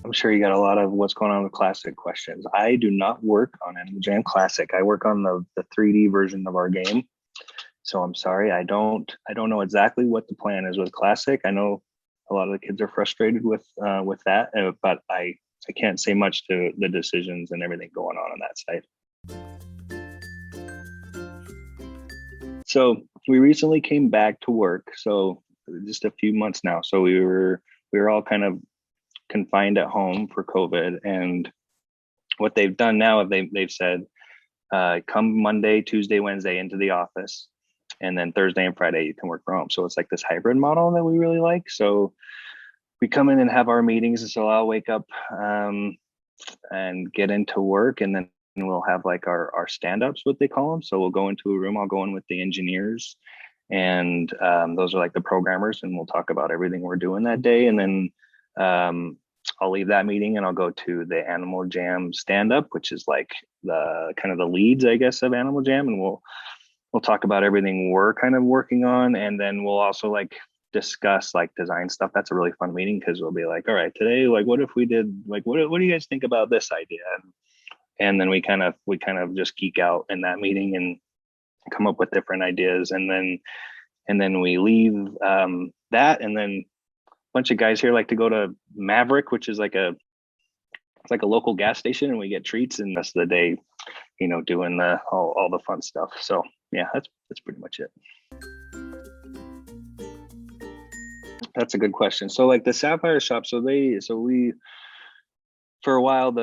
I'm sure you got a lot of what's going on with Classic questions. I do not work on Animal Jam Classic. I work on the 3D version of our game. So I'm sorry, I don't know exactly what the plan is with Classic. I know a lot of the kids are frustrated with that, but I can't say much to the decisions and everything going on that side. So we recently came back to work. So just a few months now. So we were all kind of confined at home for COVID, and what they've done now is they've said come Monday, Tuesday, Wednesday into the office, and then Thursday and Friday you can work from home. So it's like this hybrid model that we really like. So we come in and have our meetings, and so I'll wake up and get into work, and then we'll have like our stand-ups, what they call them. So we'll go into a room. I'll go in with the engineers, and those are like the programmers, and we'll talk about everything we're doing that day, and then I'll leave that meeting and I'll go to the Animal Jam stand up, which is like the kind of the leads, I guess, of Animal Jam. And we'll talk about everything we're kind of working on. And then we'll also like discuss like design stuff. That's a really fun meeting because we'll be like, all right, today, like, what if we did like, what do you guys think about this idea? And then we kind of just geek out in that meeting and come up with different ideas. And then we leave that, and then bunch of guys here like to go to Maverick, which is it's like a local gas station, and we get treats, and the rest of the day, doing all the fun stuff. So yeah, that's pretty much it. That's a good question. So like the Sapphire shop, so we for a while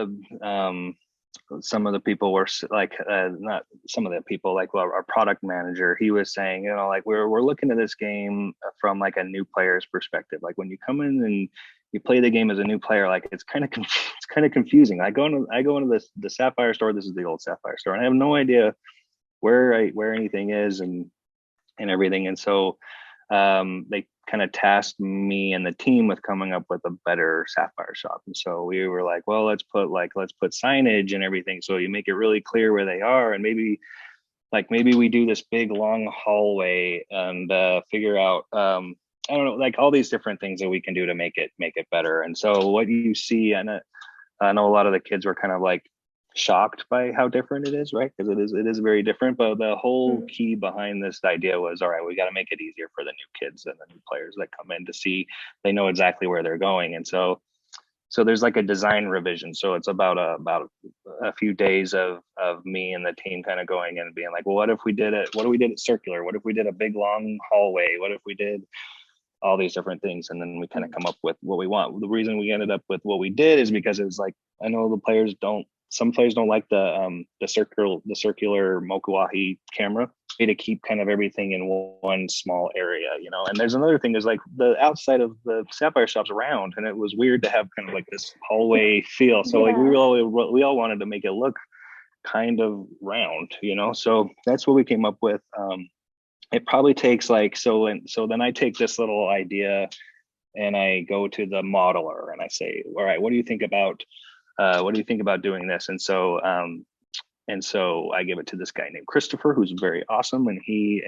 some of the people were like not some of the people, like, well, our product manager, he was saying, like we're looking at this game from like a new player's perspective. Like when you come in and you play the game as a new player, like it's kind of confusing. I go into the Sapphire store. This is the old Sapphire store, and I have no idea where anything is and everything. And so they kind of tasked me and the team with coming up with a better Sapphire shop. And so we were like, well, let's put signage and everything, so you make it really clear where they are, and maybe we do this big long hallway and figure out I don't know, like all these different things that we can do to make it better. And so what you see, and I know a lot of the kids were kind of like shocked by how different it is, right? Because it is very different. But the whole key behind this idea was, all right, we got to make it easier for the new kids and the new players that come in to see. They know exactly where they're going, and so there's like a design revision. So it's about a few days of me and the team kind of going in and being like, well, what if we did it? What if we did it circular? What if we did a big long hallway? What if we did all these different things? And then we kind of come up with what we want. The reason we ended up with what we did is because it was like, I know some players don't like the circular Mokuahi camera, to keep kind of everything in one small area, And there's another thing, is like the outside of the Sapphire shop's round, and it was weird to have kind of like this hallway feel. So like we all wanted to make it look kind of round, So that's what we came up with. It probably takes so then I take this little idea and I go to the modeler and I say, all right, what do you think about doing this? And so I give it to this guy named Christopher, who's very awesome, and he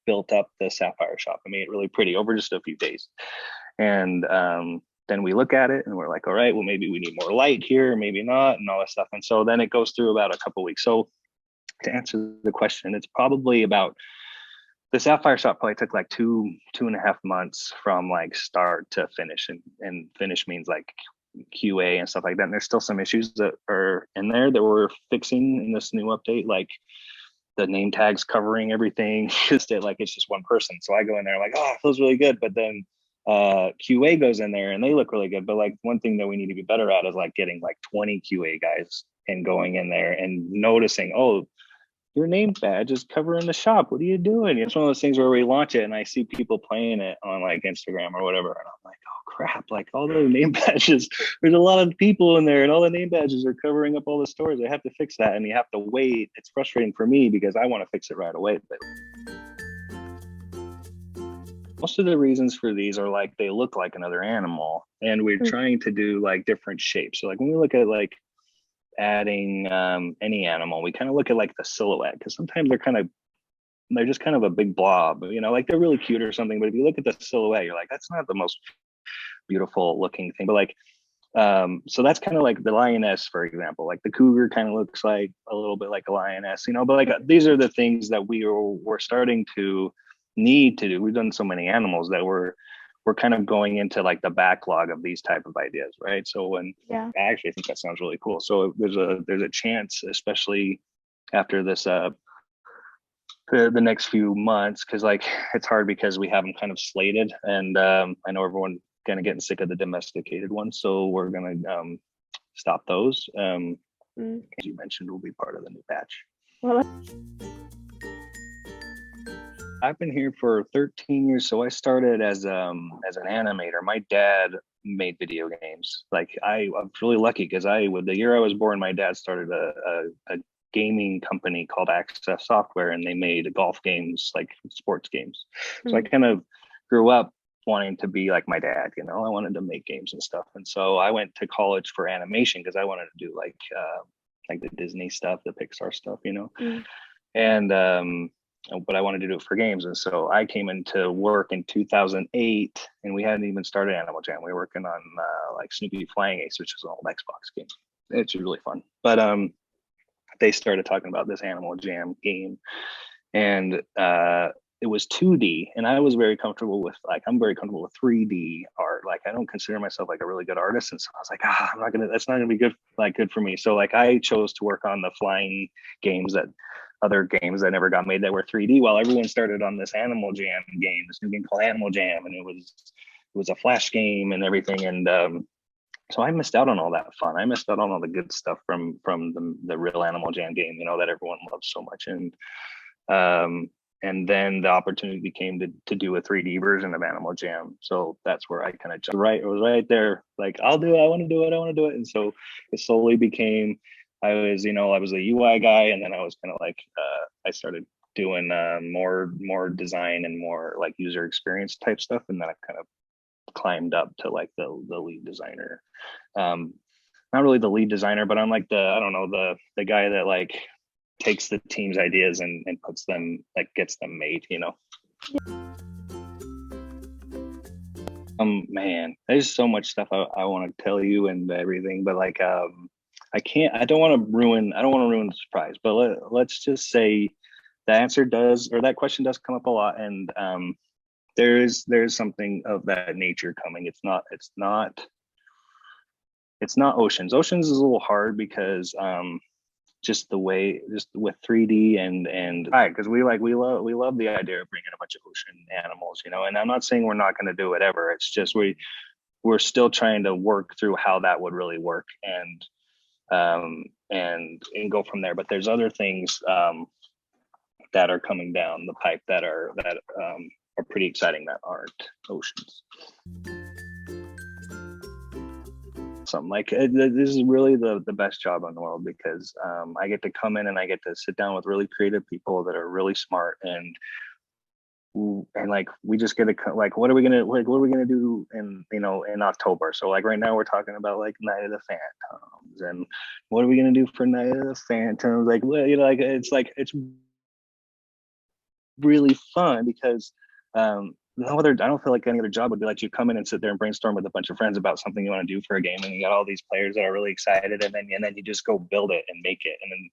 built up the Sapphire shop and made it really pretty over just a few days. And then we look at it and we're like, all right, well, maybe we need more light here, maybe not, and all that stuff. And so then it goes through about a couple weeks. So to answer the question, it's probably about, the Sapphire shop probably took like 2.5 months from like start to finish, and finish means like QA and stuff like that. And there's still some issues that are in there that we're fixing in this new update, like the name tags covering everything. It's just one person. So I go in there like, oh, it feels really good. But then QA goes in there and they look really good. But like one thing that we need to be better at is like getting like 20 QA guys and going in there and noticing, oh, your name badge is covering the shop. What are you doing? It's one of those things where we launch it and I see people playing it on like Instagram or whatever. And I'm like, oh crap, like all the name badges, there's a lot of people in there and all the name badges are covering up all the stores. I have to fix that. And you have to wait. It's frustrating for me because I want to fix it right away. But most of the reasons for these are like, they look like another animal and we're trying to do like different shapes. So like when we look at like adding any animal, we kind of look at like the silhouette, because sometimes they're just kind of a big blob, like they're really cute or something, but if you look at the silhouette, you're like, that's not the most beautiful looking thing. But like So that's kind of like the lioness, for example. Like the cougar kind of looks like a little bit like a lioness, you know. But like these are the things that we're starting to need to do. We've done so many animals that we're kind of going into like the backlog of these type of ideas, right? So when Yeah. I actually think that sounds really cool. So there's a chance, especially after this the next few months, because like it's hard because we have them kind of slated, and I know everyone kind of getting sick of the domesticated ones, so we're gonna stop those. As you mentioned, will be part of the new batch. Well, I've been here for 13 years, so I started as an animator. My dad made video games. Like I'm really lucky because with the year I was born, my dad started a gaming company called Access Software, and they made golf games, like sports games. So I kind of grew up wanting to be like my dad, you know. I wanted to make games and stuff, and so I went to college for animation because I wanted to do like the Disney stuff, the Pixar stuff, you know. And but I wanted to do it for games, and so I came into work in 2008, and we hadn't even started Animal Jam. We were working on like Snoopy Flying Ace, which is an old Xbox game. It's really fun, but they started talking about this Animal Jam game, and it was 2D, and I was very comfortable with I'm very comfortable with 3D art. Like I don't consider myself like a really good artist, and so I was like, that's not gonna be good for me. So like I chose to work on the flying games, that other games that never got made that were 3D, while everyone started on this Animal Jam game, this new game called Animal Jam, and it was a flash game and everything, and so I missed out on all that fun. I missed out on all the good stuff from the real Animal Jam game, you know, that everyone loves so much. And then the opportunity came to do a 3D version of Animal Jam. So that's where I kind of jumped right. It was right there. Like, I'll do it. I want to do it. I want to do it. And so it slowly became, I was a UI guy. And then I was kind of like, I started doing more design and more like user experience type stuff. And then I kind of climbed up to like the lead designer. Not really the lead designer, but I'm like the guy that like takes the team's ideas and puts them, like, gets them made, you know. Man, there's so much stuff I want to tell you and everything, but like I don't want to ruin the surprise, but let's just say that question does come up a lot, and there's something of that nature coming. It's not oceans. Oceans is a little hard because just with 3D and right, because we love the idea of bringing a bunch of ocean animals, you know. And I'm not saying we're not going to do it ever. It's just we're still trying to work through how that would really work, and go from there. But there's other things that are coming down the pipe that are pretty exciting that aren't oceans. Something like this is really the best job in the world, because I get to come in and I get to sit down with really creative people that are really smart, and like we just get to like what are we gonna do in October. So like right now we're talking about like Night of the Phantoms, and what are we gonna do for Night of the Phantoms, like, you know, like it's really fun because I don't feel like any other job would be like you come in and sit there and brainstorm with a bunch of friends about something you want to do for a game, and you got all these players that are really excited, and then you just go build it and make it, and then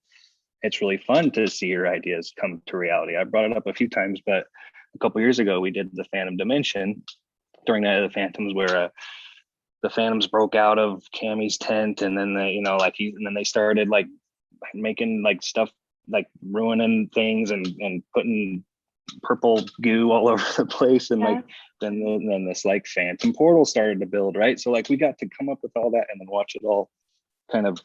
it's really fun to see your ideas come to reality. I brought it up a few times, but a couple years ago we did the Phantom Dimension during Night of the Phantoms, where the Phantoms broke out of Cammy's tent, and then and then they started like making like stuff, like ruining things and putting purple goo all over the place, and like then this like phantom portal started to build, right? So like we got to come up with all that and then watch it all kind of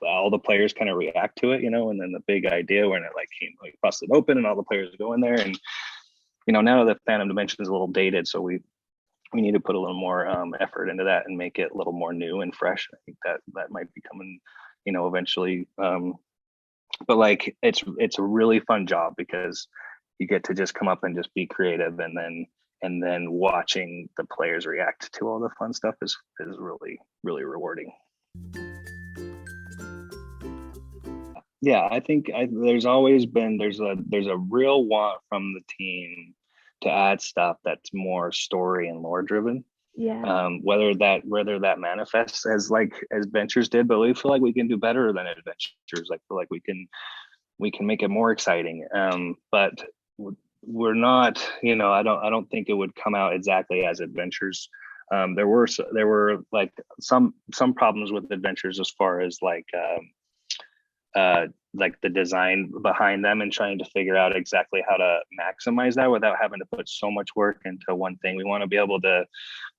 all the players kind of react to it, you know. And then the big idea when it like came, like busted open and all the players go in there, and you know, now the Phantom Dimension is a little dated, so we need to put a little more effort into that and make it a little more new and fresh. I think that might be coming, you know, eventually. But like it's a really fun job because you get to just come up and just be creative, and then watching the players react to all the fun stuff is really, really rewarding. Yeah, I think there's always been there's a real want from the team to add stuff that's more story and lore driven. Yeah. Whether that manifests as like as adventures did, but we feel like we can do better than adventures. Like feel like we can make it more exciting. But we're not, I don't think it would come out exactly as adventures. There were like some problems with adventures as far as like the design behind them and trying to figure out exactly how to maximize that without having to put so much work into one thing. We want to be able to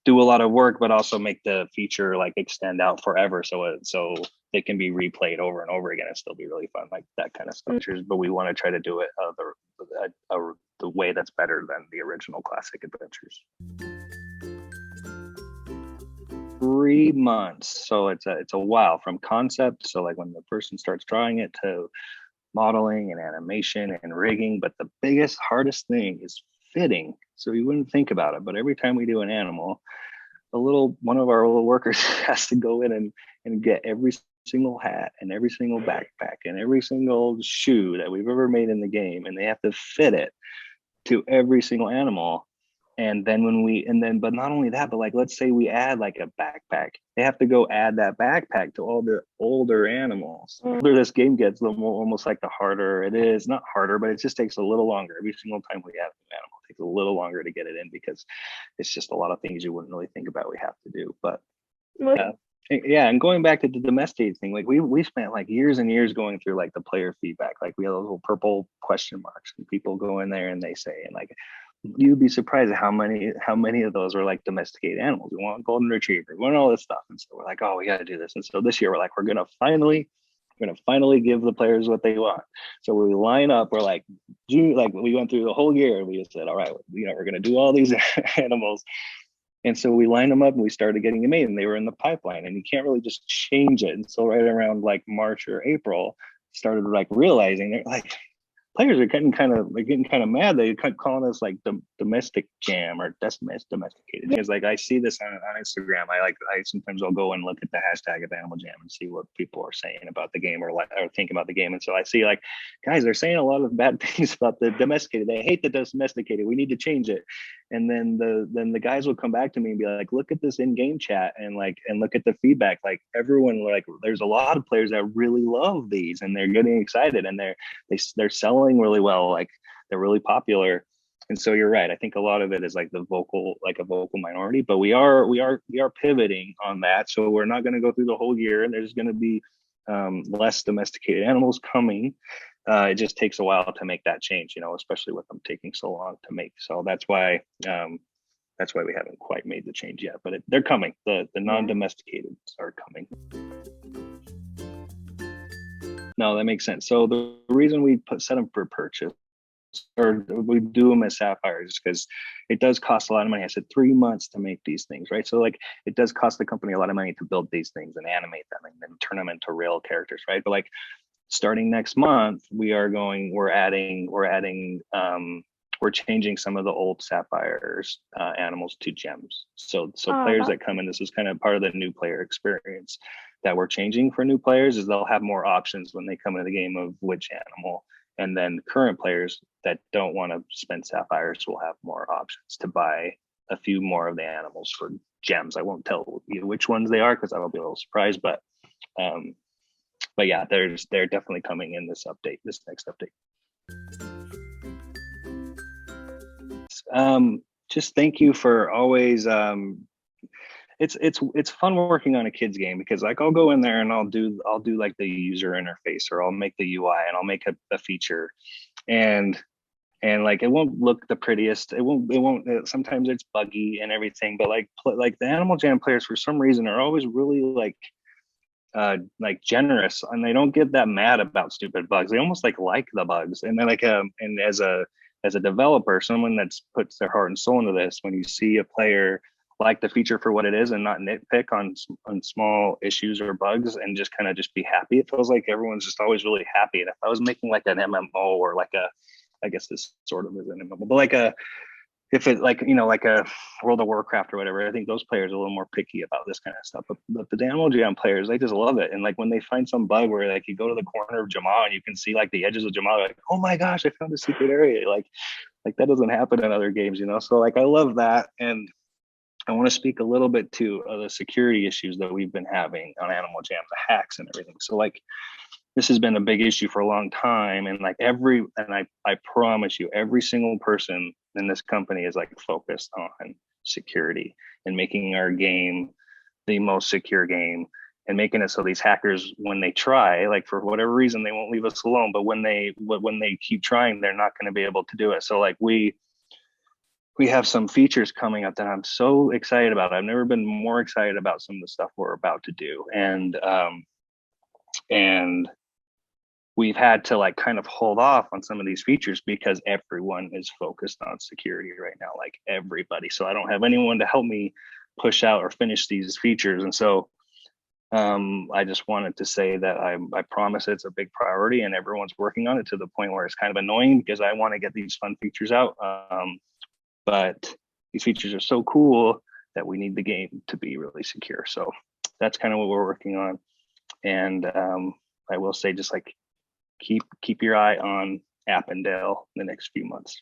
do a lot of work, but also make the feature like extend out forever, so they can be replayed over and over again and still be really fun, like that kind of stuff. But we want to try to do it the way that's better than the original classic adventures. 3 months, so it's a while from concept. So like when the person starts drawing it to modeling and animation and rigging. But the biggest, hardest thing is fitting. So you wouldn't think about it, but every time we do an animal, one of our little workers has to go in and get every single hat and every single backpack and every single shoe that we've ever made in the game, and they have to fit it to every single animal. And then but not only that, but like let's say we add like a backpack, they have to go add that backpack to all the older animals. The older this game gets, the more almost like the harder it is. Not harder, but it just takes a little longer. Every single time we add an animal, it takes a little longer to get it in because it's just a lot of things you wouldn't really think about we have to do. But yeah, and going back to the domesticated thing, like we spent like years and years going through like the player feedback. Like we have those little purple question marks, and people go in there and they say, and like you'd be surprised at how many of those were like domesticated animals. We want golden retriever, we want all this stuff. And so we're like, oh, we got to do this. And so this year we're like, we're gonna finally give the players what they want. So we line up, we're like we went through the whole year and we just said, all right, we're gonna do all these animals. And so we lined them up and we started getting them made, and they were in the pipeline, and you can't really just change it. And so right around like March or April, started like realizing they're like, players are getting kind of mad. They kept calling us like domestic jam or domesticated. Because like I see this on Instagram. I sometimes I'll go and look at the hashtag of Animal Jam and see what people are saying about the game or think about the game. And so I see like, guys, they're saying a lot of bad things about the domesticated. They hate the domesticated. We need to change it. And then the guys will come back to me and be like, look at this in-game chat and look at the feedback. Like everyone, like there's a lot of players that really love these and they're getting excited and they're selling really well. Like they're really popular. And so you're right. I think a lot of it is like a vocal minority, but we are pivoting on that. So we're not going to go through the whole year, and there's going to be less domesticated animals coming. It just takes a while to make that change, especially with them taking so long to make. So that's why we haven't quite made the change yet, but they're coming. The non-domesticated are coming. No, that makes sense. So the reason we set them for purchase, or we do them as Sapphire, is because it does cost a lot of money. I said 3 months to make these things, right? So like it does cost the company a lot of money to build these things and animate them and then turn them into real characters, right? But like starting next month, we're changing some of the old Sapphires animals to gems. So players that come in, this is kind of part of the new player experience that we're changing for new players, is they'll have more options when they come into the game of which animal. And then current players that don't want to spend Sapphires will have more options to buy a few more of the animals for gems. I won't tell you which ones they are because that'll be a little surprise, but yeah, they're definitely coming in this next update. Just thank you for always it's fun working on a kid's game, because like I'll go in there and I'll do like the user interface, or I'll make the UI and I'll make a feature, and like it won't look the prettiest, it won't sometimes it's buggy and everything, but like the Animal Jam players for some reason are always really like generous, and they don't get that mad about stupid bugs. They almost like the bugs. And then and as a developer, someone that's puts their heart and soul into this, when you see a player like the feature for what it is and not nitpick on small issues or bugs and just kind of just be happy, it feels like everyone's just always really happy. And if I was making like an MMO or like I guess this sort of is an MMO, but like if it like a World of Warcraft or whatever, I think those players are a little more picky about this kind of stuff. But the Animal Jam players, they just love it. And like when they find some bug where like you go to the corner of Jamal and you can see like the edges of Jamal, like, oh my gosh, I found a secret area. Like that doesn't happen in other games, So like I love that. And I want to speak a little bit to the security issues that we've been having on Animal Jam, the hacks and everything. So like this has been a big issue for a long time, and like I promise you, every single person in this company is like focused on security and making our game the most secure game, and making it so these hackers, when they try, like for whatever reason, they won't leave us alone, but when they keep trying, they're not going to be able to do it. So like we have some features coming up that I'm so excited about. I've never been more excited about some of the stuff we're about to do. And we've had to like kind of hold off on some of these features because everyone is focused on security right now, like everybody. So I don't have anyone to help me push out or finish these features. And so I just wanted to say that I promise it's a big priority and everyone's working on it, to the point where it's kind of annoying because I want to get these fun features out. But these features are so cool that we need the game to be really secure. So that's kind of what we're working on. And I will say, just like keep your eye on Appendale the next few months.